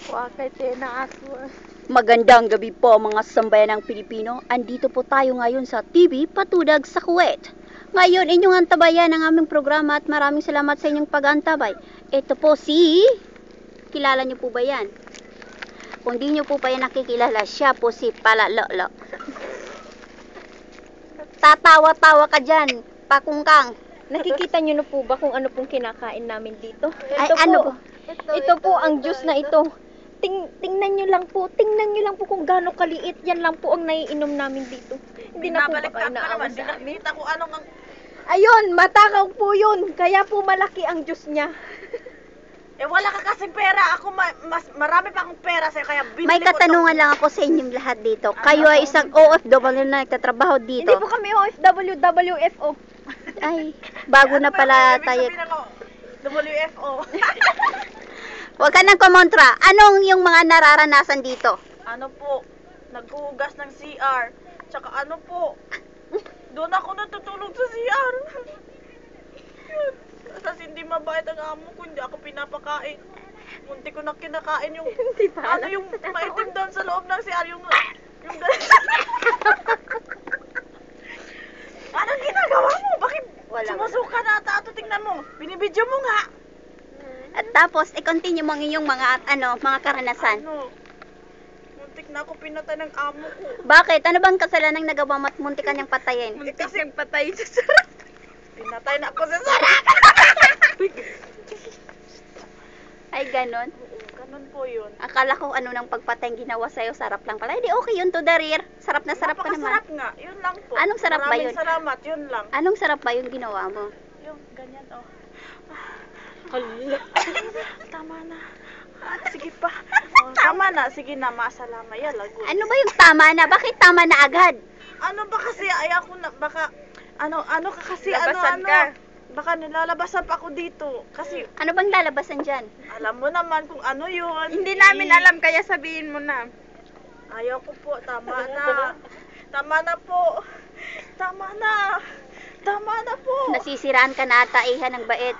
Wakay tinaaswa. Magandang gabi po mga sambayan ng Pilipino. Andito po tayo ngayon sa TV Patudag sa Kuwait. Ngayon inyong antabayan ang aming programa at maraming salamat sa inyong pag-antabay. Ito po si... Kilala niyo po ba yan? Kung di niyo po pa yan nakikilala, siya po si Palalolo. Tatawa-tawa ka dyan, pakungkang. Nakikita niyo na po ba kung ano pong kinakain namin dito? Ay, Ito ano po. po? Ito po ang juice na ito. Tingnan nyo lang po kung gaano kaliit. Yan lang po ang naiinom namin dito. Hindi na po ba kayo naawa sa amin? Nakita ko anong Ayun, matakaw po yun. Kaya po malaki ang juice niya. wala ka kasing pera. Ako mas marami pa akong pera sa'yo kaya binili May ko katanungan lang ako sa inyong lahat dito. Kayo ay isang OFW na nagtatrabaho dito. Hindi po kami OFW, WFO. Ay, bago na pala tayo. WFO. Huwag ka nang kumontra. Anong yung mga nararanasan dito? Ano po? Naghuhugas ng CR. Tsaka ano po? Doon ako natutulog sa CR. Kasi hindi mabait ang amo ko. Hindi ako pinapakain. Munti ko na kinakain yung... Hindi pa Ano yung maitim doon sa loob ng CR? Yung anong ginagawa mo? Bakit sumusuka na ata? Tingnan mo. Binibidyo mo nga. At tapos, i-continue mo ang inyong mga karanasan. Ano? Muntik na ako pinatay ng amo ko. Bakit? Ano bang kasalanang nagawa mo at muntik ka niyang patayin? Kasi patay sa sarap. Pinatay na ako sa sarap. Ay, ganon. Ganun po yun. Akala ko ano nang pagpatay ang ginawa sa'yo, sarap lang pala. Hindi, okay yun to the rear. Sarap na sarap ka naman. Napakasarap nga. Yun lang po. Anong sarap ba yun? Maraming salamat. Yun lang. Anong sarap ba yung ginawa mo? Yung ganyan Hala. Tama na. Sige pa. Tama na. Sige na. Masalama. Yan. Lagot. Ano ba yung tama na? Bakit tama na agad? Ano ba kasi? Ayaw ko na. Baka. Ano ka kasi? Labasan ano. ka. Baka nilalabasan pa ako dito. Kasi. Ano bang lalabasan dyan? Alam mo naman kung ano yun. Hindi namin alam, kaya sabihin mo na. Ayaw ko po. Tama na. Tama na po. Tama na. Tama na po. Nasisiraan ka na ata, iha ng bait.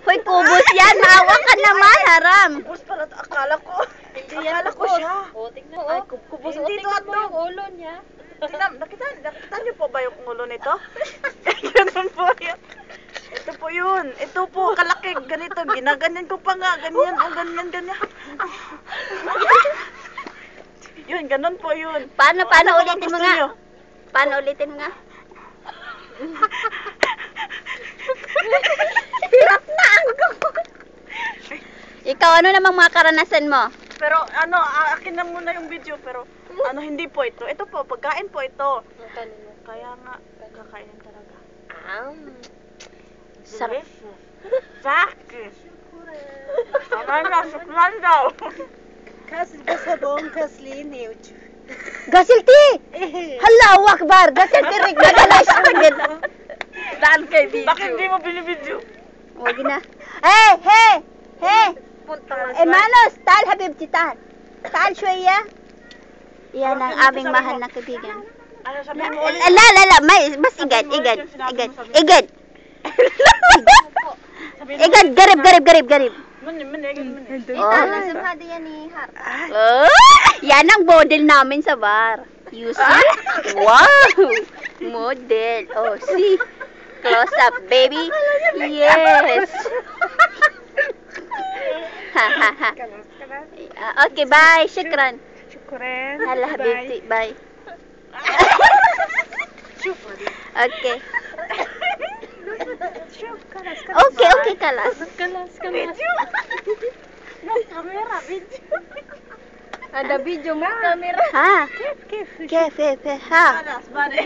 Hoy, kubos yan! Maawa ka naman, haram! Kubos pala. Akala ko. Akala ko siya. O, tingnan mo. Ay, Kubos, hindi to tingnan mo hotdog. yung ulo niya. Nakita niyo po ba yung ulo nito? Ganun po yun. Ito po yun. Ito po, kalaki. Ganito. Ginaganyan ko pa nga. Ganyan. O, ganyan. Yun, ganun po yun. Paano Ano ba ulitin mo gusto nga? niyo? Paano ulitin mo nga? Hirap na ang Ikaw, ano namang mga karanasan mo? Pero ano, akin na muna yung video. Pero ano, hindi po ito. Ito po, pagkain po ito. Kaya nga, kakainin talaga. Sarap. Sakit. Suklan daw. Gasilti! Allahu Akbar! Gasilti rin ka na lang siya. Daan kay video. Bakit hindi mo binibidyo? Huwag na. Hey! Hermanos, tal habibti tal. Tal شوية. Yan ang aming mahal na kaibigan. Ano sabihin mo ulit? La, mas igad. Igad, garib. Samhada yan ni Har. Oh, yan ang model namin sa bar. You see? Wow! Model. Oh, see? Close up, baby. Yes. Okay, bye. Shukran. Syukuran. Hala, habibti. Bye. Okay. Okay, kalas. Kamera, video. Ada video nga. Kamera. Ha? Kef, ha? Panas, bale.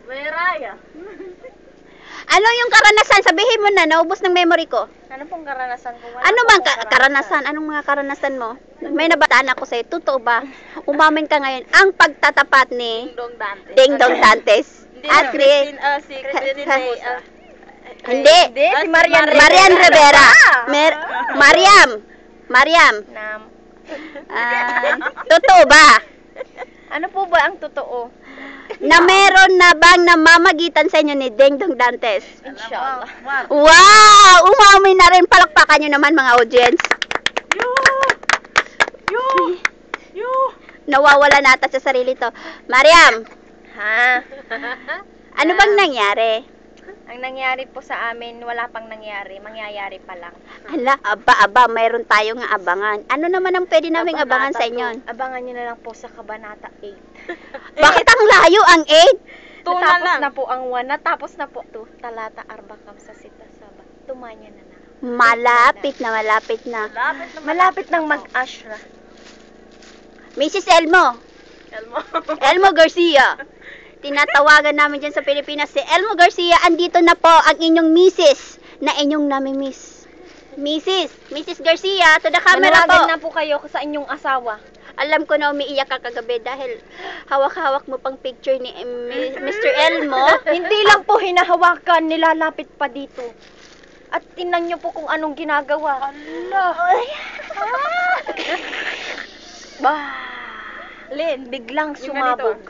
Meraya. Ano yung karanasan? Sabihin mo na, naubos ng memory ko. Ano pong karanasan ko? Ano bang karanasan? Anong mga karanasan mo? May nabataan ako sa'yo. Totoo ba? Umamin ka ngayon. Ang pagtatapat ni Dong Dante. Ding Dong Dantes. At Si Christine Hindi. Si Marian Marian Rivera. Mariam. Nam. Totoo ba? Ano po ba ang totoo? Na meron na bang namamagitan sa inyo ni Ding Dong Dantes? Inshallah. Wow! Umamin na rin. Palakpakan Palakpakan nyo naman mga audience. Yo! Nawawala na ata sa sarili to. Mariam, Ha? ano bang nangyari? Ang nangyari po sa amin, wala pang nangyari. Mangyayari pa lang. Hala, aba, mayroon tayong abangan. Ano naman ang pwede naming abangan sa inyo? Abangan nyo na lang po sa Kabanata 8. Bakit ang layo ang 8? Natapos na po ang 1. Natapos na po 2. Talata arbakam sa sita saba. Tumanya na na. Malapit na. Malapit nang mag-ashra. Mrs. Elmo Garcia. Tinatawagan namin dyan sa Pilipinas si Elmo Garcia. Andito na po ang inyong misis na inyong nami-miss. Mrs. Garcia, to the camera po. Manawagan na po kayo sa inyong asawa. Alam ko na umiiyak ka kagabi dahil hawak-hawak mo pang picture ni Mr. Elmo. Hindi lang po hinahawakan, nilalapit pa dito. At tingnan nyo po kung anong ginagawa. Bah! Lin, biglang sumabog.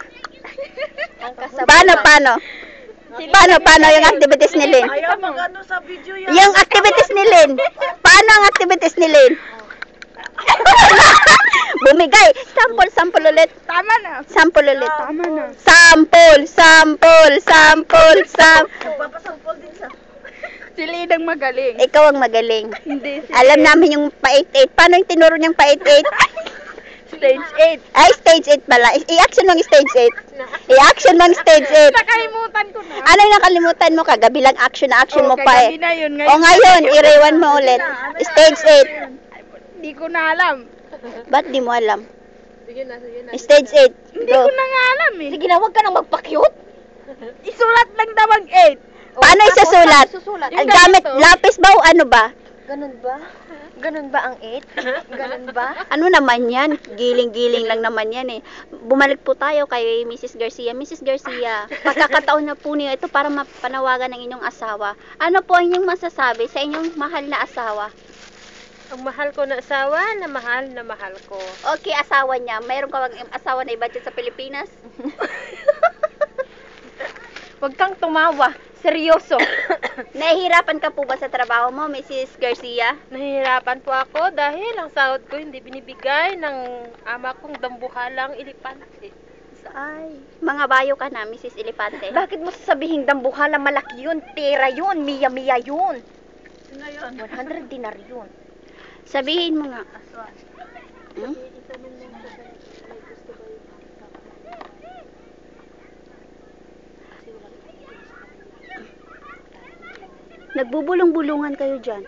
Ang kasabay. Paano yung activities ni Lynn? Ayaw mag-ano sa video yan. Yung activities ni Lynn. Paano ang activities ni Lynn? Bumigay. Sample ulit. Tama na. Sample ulit. Tama na. Sample. Papasampol din siya. Si Lidang magaling. Ikaw ang magaling. Hindi. Alam namin yung pa-8-8. Paano yung tinuro niyang pa-8-8? Stage 8. Ay, stage 8 pala. I-action mo ang stage 8. I-action mo ang stage 8. Nakalimutan ko na. Ano yung nakalimutan mo? Kagabi lang action na action mo pa eh. Kagabi na yun. O ngayon, i-rewind mo ulit. Stage 8. Hindi ko na alam. Ba't di mo alam? Sige na. Stage 8. Hindi ko na nga alam eh. Sige na, huwag ka nang magpa-cute. Isulat lang daw ang 8. Paano isasulat? Susulat. Ang gamit, lapis ba o ano ba? Ganun ba? Ganun ba ang 8? Ganun ba? Ano naman yan? Giling-giling lang naman yan eh. Bumalik po tayo kay Mrs. Garcia. Mrs. Garcia, pagkakataon na po niyo ito para mapanawagan ng inyong asawa. Ano po ang inyong masasabi sa inyong mahal na asawa? Ang mahal ko na asawa, na mahal ko. Okay, asawa niya. Mayroon ka bang asawa na iba dyan sa Pilipinas? Huwag kang tumawa. Seryoso. Nahihirapan ka po ba sa trabaho mo, Mrs. Garcia? Nahihirapan po ako dahil ang sahod ko hindi binibigay ng ama kong dambuhalang ilipante. Ay, mga bayo ka na, Mrs. Elepante. Bakit mo sasabihin dambuhala, malaki yun, tera yun, miya-miya yun. Sino yun? 100 dinar yun. Sabihin mo nga. Hmm? Nagbubulong-bulungan kayo dyan.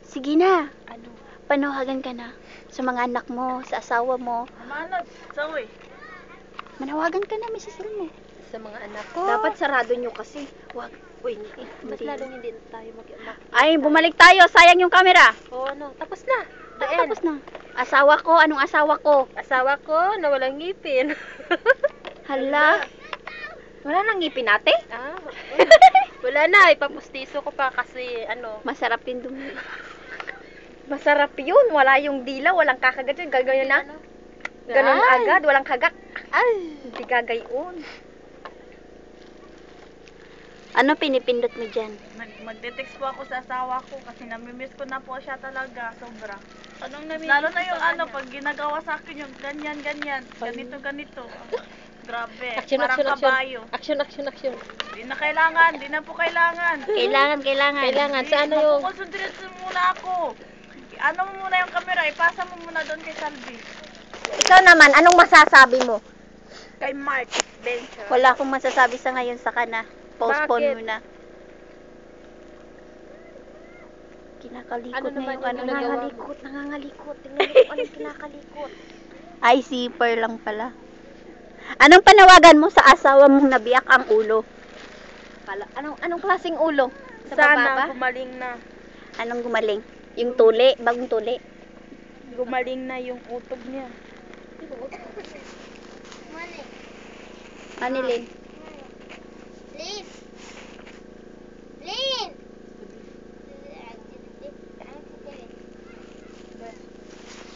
Sige na. Ano? Panawagan ka na. Sa mga anak mo, sa asawa mo. Manod. Sawi. Manawagan ka na, Mrs. Elmo. Sa mga anak ko. Dapat sarado nyo kasi. Wag. Uy, ba't lalong hindi tayo mag-anak? Ay, bumalik tayo. Sayang yung camera. O ano, tapos na. Tapos na. Asawa ko, anong asawa ko? Asawa ko na walang ngipin. Hala. Wala nang ngipin ate? Ah, wala na, ipapustiso ko pa kasi ano. Masarap din dumi. Masarap yun. Wala yung dila, walang kakagat yun. Gagayon na. Ganun Ay. agad, walang kagak. Ay, Hindi gagayon. Ano pinipindot mo dyan? Magte-text po ako sa asawa ko kasi namimiss ko na po siya talaga. Sobra. anong namiss? Lalo na yung ano, pag ginagawa sa akin yung ganyan. Ganito. Grabe. Action, Parang action, kabayo. action. Di na kailangan. Di na po kailangan. Kailangan, sa ano yung... Makukonsentrate muna ako. Ano mo muna yung camera, ipasa mo muna doon kay Salvi. Ikaw naman, anong masasabi mo? Kay Mark Bencher. Wala akong masasabi sa ngayon sa kana. Postpone Bakit? mo na. Kinakalikot Ano na naman yung yung ano. ginagawa? Nangangalikot. Tingnan mo kung anong kinakalikot. Ay, zipper lang pala. Anong panawagan mo sa asawa mong nabiyak ang ulo? Anong klaseng ulo? Sa Sana baba? gumaling na. Anong gumaling? Yung tuli? Bagong tuli? Gumaling na yung utog niya. Manilin?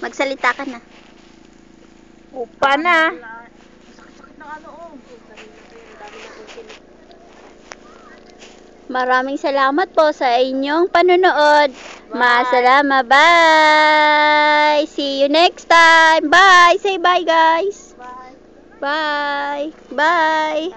Magsalita ka na. Upa na. Sakit-sakit ng ano, oh. Maraming salamat po sa inyong panonood. Masalama. Bye! See you next time. Bye! Say bye, guys. Bye. Bye.